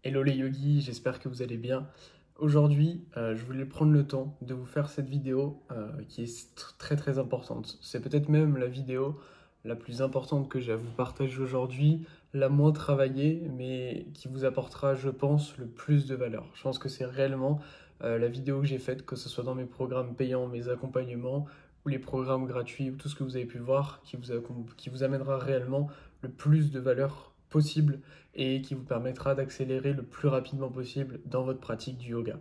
Hello les yogis, j'espère que vous allez bien. Aujourd'hui, je voulais prendre le temps de vous faire cette vidéo qui est très très importante. C'est peut-être même la vidéo la plus importante que j'ai à vous partager aujourd'hui, la moins travaillée, mais qui vous apportera, je pense, le plus de valeur. Je pense que c'est réellement la vidéo que j'ai faite, que ce soit dans mes programmes payants, mes accompagnements, ou les programmes gratuits, ou tout ce que vous avez pu voir, qui vous amènera réellement le plus de valeur possible et qui vous permettra d'accélérer le plus rapidement possible dans votre pratique du yoga.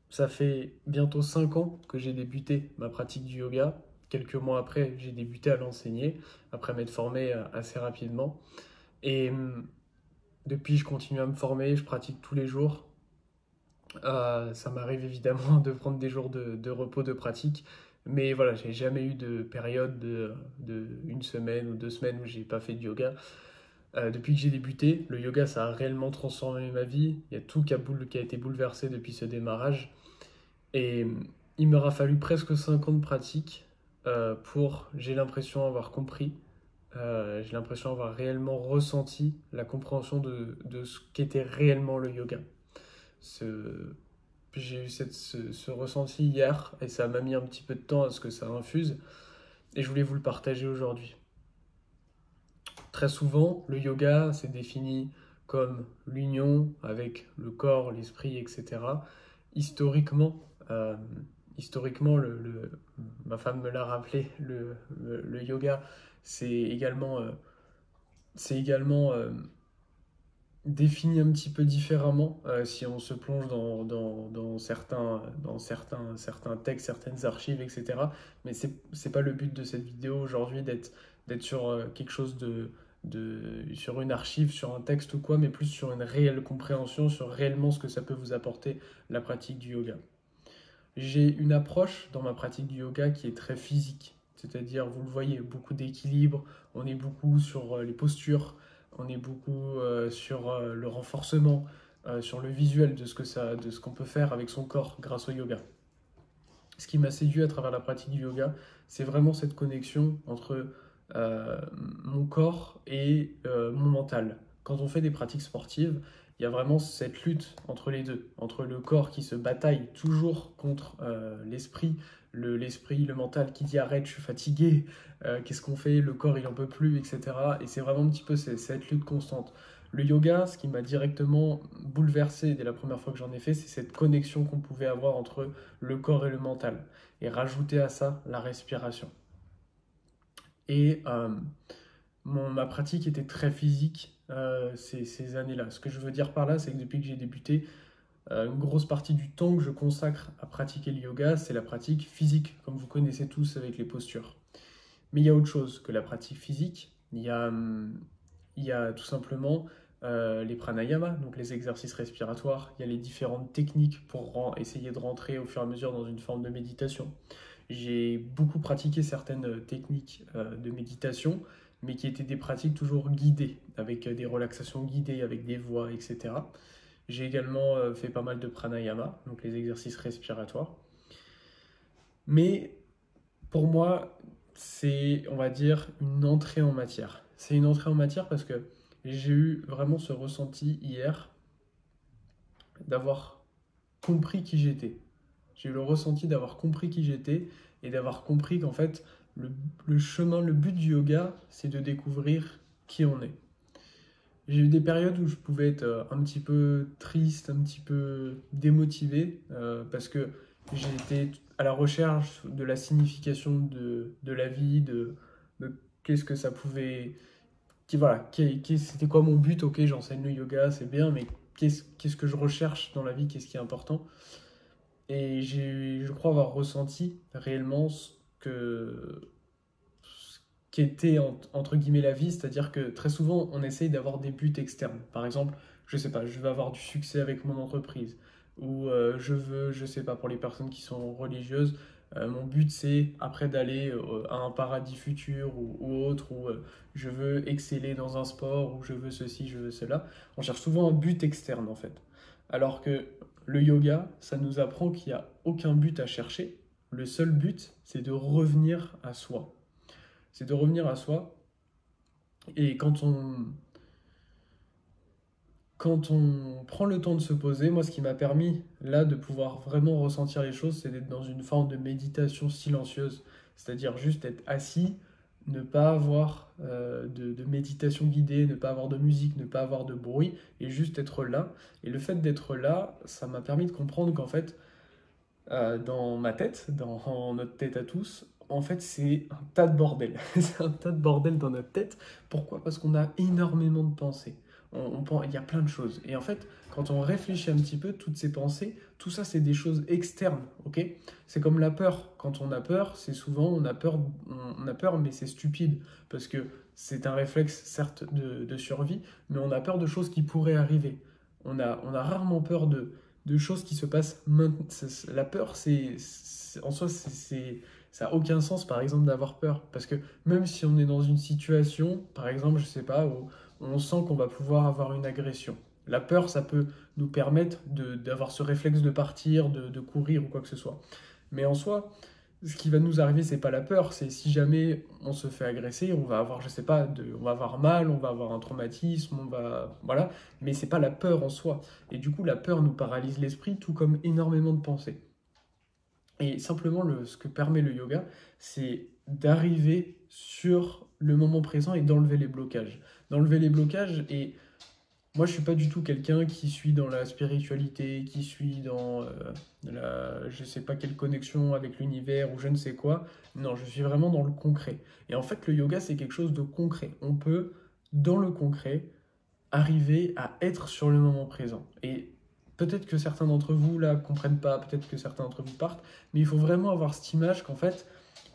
Ça fait bientôt 5 ans que j'ai débuté ma pratique du yoga. Quelques mois après, j'ai débuté à l'enseigner, après m'être formé assez rapidement. Et depuis, je continue à me former, je pratique tous les jours. Ça m'arrive évidemment de prendre des jours de repos de pratique, mais voilà, j'ai jamais eu de période de une semaine ou 2 semaines où j'ai pas fait de yoga. Depuis que j'ai débuté, le yoga, ça a réellement transformé ma vie. Il y a tout qui a été bouleversé depuis ce démarrage. Et il m'aura fallu presque 5 ans de pratique pour, j'ai l'impression, avoir compris. J'ai l'impression d'avoir réellement ressenti la compréhension de ce qu'était réellement le yoga. Ce, j'ai eu ce ressenti hier et ça m'a mis un petit peu de temps à ce que ça infuse. Et je voulais vous le partager aujourd'hui. Très souvent, le yoga, c'est défini comme l'union avec le corps, l'esprit, etc. Historiquement, euh, historiquement ma femme me l'a rappelé, le yoga, c'est également défini un petit peu différemment si on se plonge dans certains textes, certaines archives, etc. Mais c'est pas le but de cette vidéo aujourd'hui d'être sur quelque chose sur une archive, sur un texte ou quoi, mais plus sur une réelle compréhension, sur réellement ce que ça peut vous apporter la pratique du yoga. J'ai une approche dans ma pratique du yoga qui est très physique, c'est-à-dire, vous le voyez, beaucoup d'équilibre, on est beaucoup sur les postures, on est beaucoup sur le renforcement, sur le visuel de ce qu'on peut faire avec son corps grâce au yoga. Ce qui m'a séduit à travers la pratique du yoga, c'est vraiment cette connexion entre euh, mon corps et mon mental. Quand on fait des pratiques sportives, il y a vraiment cette lutte entre les deux, entre le corps qui se bataille toujours contre l'esprit, le mental qui dit arrête, je suis fatigué, qu'est-ce qu'on fait, le corps il en peut plus, etc. Et c'est vraiment un petit peu cette lutte constante. Le yoga, ce qui m'a directement bouleversé dès la première fois que j'en ai fait, c'est cette connexion qu'on pouvait avoir entre le corps et le mental. Et rajouter à ça la respiration. Et ma pratique était très physique ces années-là. Ce que je veux dire par là, c'est que depuis que j'ai débuté, une grosse partie du temps que je consacre à pratiquer le yoga, c'est la pratique physique, comme vous connaissez tous avec les postures. Mais il y a autre chose que la pratique physique. Il y a tout simplement les pranayama, donc les exercices respiratoires. Il y a les différentes techniques pour essayer de rentrer au fur et à mesure dans une forme de méditation. J'ai beaucoup pratiqué certaines techniques de méditation, mais qui étaient des pratiques toujours guidées, avec des relaxations guidées, avec des voix, etc. J'ai également fait pas mal de pranayama, donc les exercices respiratoires. Mais pour moi, c'est, on va dire, une entrée en matière. C'est une entrée en matière parce que j'ai eu vraiment ce ressenti hier d'avoir compris qui j'étais. J'ai eu le ressenti d'avoir compris qui j'étais et d'avoir compris qu'en fait, le, le chemin, le but du yoga, c'est de découvrir qui on est. J'ai eu des périodes où je pouvais être un petit peu triste, un petit peu démotivé, parce que j'étais à la recherche de la signification de la vie, de qu'est-ce que ça pouvait... voilà, c'était quoi mon but? Ok, j'enseigne le yoga, c'est bien, mais qu'est-ce que je recherche dans la vie? Qu'est-ce qui est important? Et je crois avoir ressenti réellement ce qu'était entre guillemets la vie, c'est-à-dire que très souvent on essaye d'avoir des buts externes. Par exemple, je sais pas, je veux avoir du succès avec mon entreprise, ou je veux, je sais pas, pour les personnes qui sont religieuses, mon but c'est après d'aller à un paradis futur ou autre, ou je veux exceller dans un sport, ou je veux ceci, je veux cela. On cherche souvent un but externe en fait. Alors que le yoga, ça nous apprend qu'il n'y a aucun but à chercher. Le seul but, c'est de revenir à soi. C'est de revenir à soi. Et quand on prend le temps de se poser, moi, ce qui m'a permis, là, de pouvoir vraiment ressentir les choses, c'est d'être dans une forme de méditation silencieuse. C'est-à-dire juste être assis, ne pas avoir de méditation guidée, ne pas avoir de musique, ne pas avoir de bruit, et juste être là. Et le fait d'être là, ça m'a permis de comprendre qu'en fait, dans ma tête, dans notre tête à tous, en fait, c'est un tas de bordel. C'est un tas de bordel dans notre tête. Pourquoi? Parce qu'on a énormément de pensées. Il y a plein de choses. Et en fait, quand on réfléchit un petit peu, toutes ces pensées, tout ça, c'est des choses externes, ok? C'est comme la peur. Quand on a peur, c'est souvent, on a peur, mais c'est stupide. Parce que c'est un réflexe, certes, de survie, mais on a peur de choses qui pourraient arriver. On a rarement peur de choses qui se passent maintenant. La peur, en soi, ça n'a aucun sens, par exemple, d'avoir peur. Parce que même si on est dans une situation, par exemple, je sais pas, où on sent qu'on va pouvoir avoir une agression. La peur, ça peut nous permettre d'avoir ce réflexe de partir, de courir ou quoi que ce soit. Mais en soi, ce qui va nous arriver, c'est pas la peur, c'est si jamais on se fait agresser, on va avoir, je sais pas, on va avoir mal, on va avoir un traumatisme, voilà, mais c'est pas la peur en soi. Et du coup, la peur nous paralyse l'esprit, tout comme énormément de pensées. Et simplement, ce que permet le yoga, c'est d'arriver sur le moment présent et d'enlever les blocages. D'enlever les blocages, et moi, je suis pas du tout quelqu'un qui suit dans la spiritualité, qui suit dans je sais pas quelle connexion avec l'univers ou je ne sais quoi. Non, je suis vraiment dans le concret. Et en fait, le yoga, c'est quelque chose de concret. On peut, dans le concret, arriver à être sur le moment présent. Et peut-être que certains d'entre vous, là, comprennent pas, peut-être que certains d'entre vous partent, mais il faut vraiment avoir cette image qu'en fait,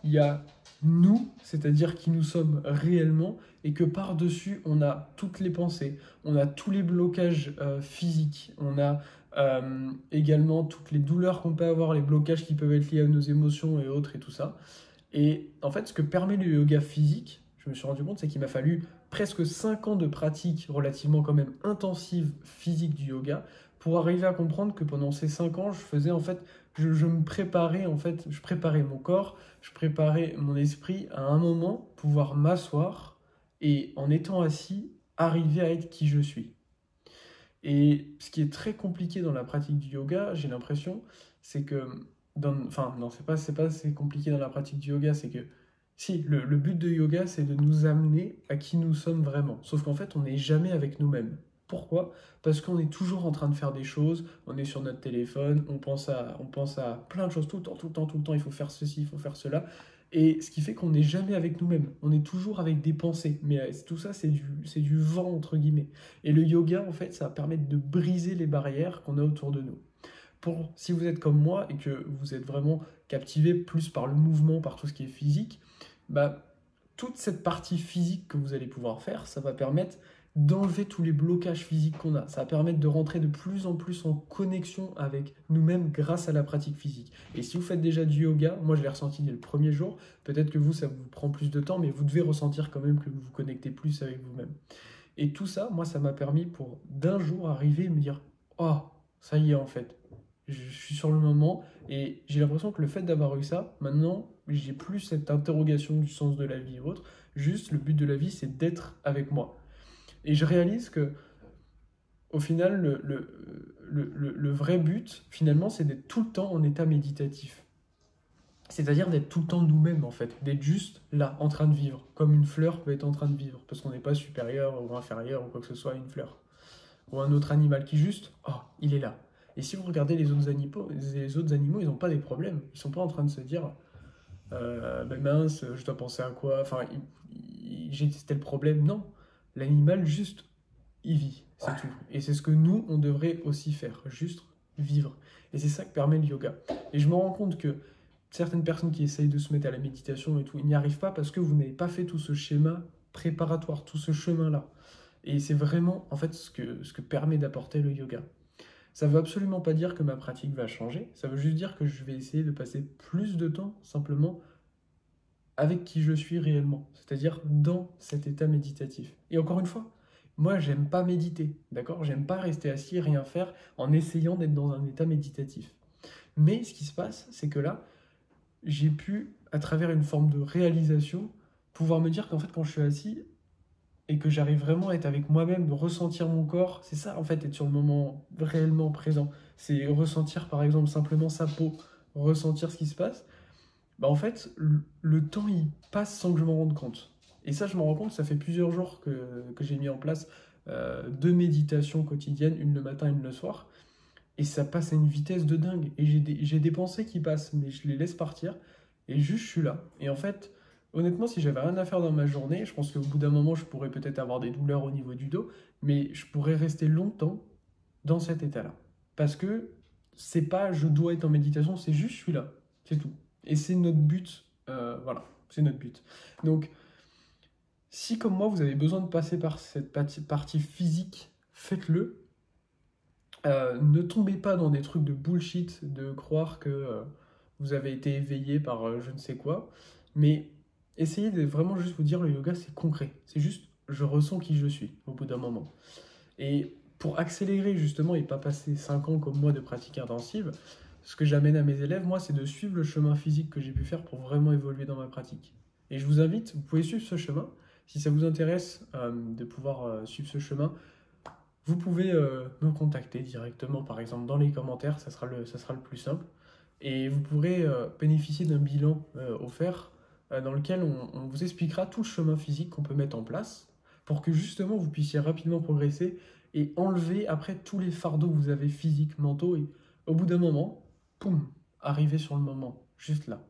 il y a nous, c'est-à-dire qui nous sommes réellement, et que par-dessus, on a toutes les pensées, on a tous les blocages physiques, on a également toutes les douleurs qu'on peut avoir, les blocages qui peuvent être liés à nos émotions et autres et tout ça. Et en fait, ce que permet le yoga physique, je me suis rendu compte, c'est qu'il m'a fallu presque 5 ans de pratique relativement quand même intensive physique du yoga pour arriver à comprendre que pendant ces 5 ans, je faisais en fait, je me préparais en fait, je préparais mon corps, je préparais mon esprit à un moment pouvoir m'asseoir et en étant assis, arriver à être qui je suis. Et ce qui est très compliqué dans la pratique du yoga, j'ai l'impression, c'est que enfin, non, c'est pas c'est compliqué dans la pratique du yoga, c'est que si, le but de yoga, c'est de nous amener à qui nous sommes vraiment. Sauf qu'en fait, on n'est jamais avec nous-mêmes. Pourquoi? Parce qu'on est toujours en train de faire des choses, on est sur notre téléphone, on pense à plein de choses tout le temps, tout le temps, tout le temps, il faut faire ceci, il faut faire cela. Et ce qui fait qu'on n'est jamais avec nous-mêmes, on est toujours avec des pensées. Mais tout ça, c'est du vent, entre guillemets. Et le yoga, en fait, ça va permettre de briser les barrières qu'on a autour de nous. Si vous êtes comme moi et que vous êtes vraiment captivé plus par le mouvement, par tout ce qui est physique, bah, toute cette partie physique que vous allez pouvoir faire, ça va permettre d'enlever tous les blocages physiques qu'on a. Ça va permettre de rentrer de plus en plus en connexion avec nous-mêmes grâce à la pratique physique. Et si vous faites déjà du yoga, moi je l'ai ressenti dès le premier jour, peut-être que vous, ça vous prend plus de temps, mais vous devez ressentir quand même que vous vous connectez plus avec vous-même. Et tout ça, moi, ça m'a permis pour d'un jour arriver et me dire, oh, ça y est en fait, je suis sur le moment et j'ai l'impression que le fait d'avoir eu ça, maintenant, j'ai plus cette interrogation du sens de la vie et autre. Juste, le but de la vie, c'est d'être avec moi. Et je réalise que, au final, le vrai but, finalement, c'est d'être tout le temps en état méditatif. C'est-à-dire d'être tout le temps nous-mêmes, en fait. D'être juste là, en train de vivre. Comme une fleur peut être en train de vivre. Parce qu'on n'est pas supérieur ou inférieur ou quoi que ce soit à une fleur. Ou un autre animal qui juste, oh, il est là. Et si vous regardez les autres animaux, ils n'ont pas des problèmes. Ils sont pas en train de se dire, ben mince, je dois penser à quoi. Enfin, j'ai tel problème. Non, l'animal juste, il vit, c'est tout. Et c'est ce que nous, on devrait aussi faire, juste vivre. Et c'est ça que permet le yoga. Et je me rends compte que certaines personnes qui essayent de se mettre à la méditation et tout, ils n'y arrivent pas parce que vous n'avez pas fait tout ce schéma préparatoire, tout ce chemin-là. Et c'est vraiment, en fait, ce que permet d'apporter le yoga. Ça ne veut absolument pas dire que ma pratique va changer, ça veut juste dire que je vais essayer de passer plus de temps simplement avec qui je suis réellement, c'est-à-dire dans cet état méditatif. Et encore une fois, moi, j'aime pas méditer, d'accord? J'aime pas rester assis et rien faire en essayant d'être dans un état méditatif. Mais ce qui se passe, c'est que là, j'ai pu, à travers une forme de réalisation, pouvoir me dire qu'en fait, quand je suis assis, et que j'arrive vraiment à être avec moi-même, ressentir mon corps, c'est ça en fait, être sur le moment réellement présent. C'est ressentir par exemple simplement sa peau, ressentir ce qui se passe. Bah en fait, le temps il passe sans que je m'en rende compte. Et ça, je m'en rends compte, ça fait plusieurs jours que j'ai mis en place 2 méditations quotidiennes, une le matin, une le soir. Et ça passe à une vitesse de dingue. Et j'ai des pensées qui passent, mais je les laisse partir. Et juste, je suis là. Et en fait, honnêtement, si j'avais rien à faire dans ma journée, je pense qu'au bout d'un moment, je pourrais peut-être avoir des douleurs au niveau du dos, mais je pourrais rester longtemps dans cet état-là. Parce que c'est pas je dois être en méditation, c'est juste je suis là. C'est tout. Et c'est notre but. Voilà, c'est notre but. Donc, si comme moi, vous avez besoin de passer par cette partie physique, faites-le. Ne tombez pas dans des trucs de bullshit, de croire que vous avez été éveillé par je ne sais quoi, mais essayez de vraiment juste vous dire le yoga c'est concret, c'est juste je ressens qui je suis au bout d'un moment. Et pour accélérer justement et pas passer 5 ans comme moi de pratique intensive, ce que j'amène à mes élèves, moi, c'est de suivre le chemin physique que j'ai pu faire pour vraiment évoluer dans ma pratique. Et je vous invite, vous pouvez suivre ce chemin. Si ça vous intéresse de pouvoir suivre ce chemin, vous pouvez me contacter directement, par exemple dans les commentaires, ça sera le plus simple. Et vous pourrez bénéficier d'un bilan offert dans lequel on vous expliquera tout le chemin physique qu'on peut mettre en place pour que justement vous puissiez rapidement progresser et enlever après tous les fardeaux que vous avez physiques, mentaux et au bout d'un moment, poum, arriver sur le moment, juste là.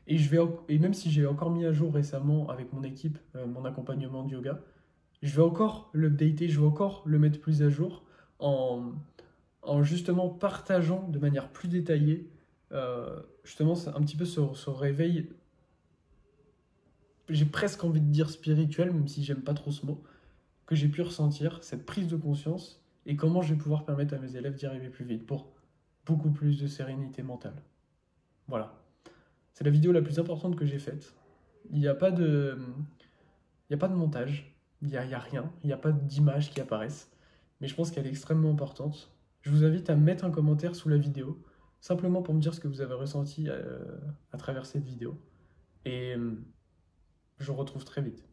Et même si j'ai encore mis à jour récemment avec mon équipe mon accompagnement de yoga, je vais encore l'updater, je vais encore le mettre plus à jour en, en justement partageant de manière plus détaillée justement un petit peu ce réveil, j'ai presque envie de dire spirituel, même si j'aime pas trop ce mot, que j'ai pu ressentir, cette prise de conscience et comment je vais pouvoir permettre à mes élèves d'y arriver plus vite pour beaucoup plus de sérénité mentale. Voilà. C'est la vidéo la plus importante que j'ai faite. Il n'y a pas de, il y a pas de montage. Il y a rien, il n'y a pas d'images qui apparaissent, mais je pense qu'elle est extrêmement importante. Je vous invite à mettre un commentaire sous la vidéo, simplement pour me dire ce que vous avez ressenti à travers cette vidéo. Et je vous retrouve très vite.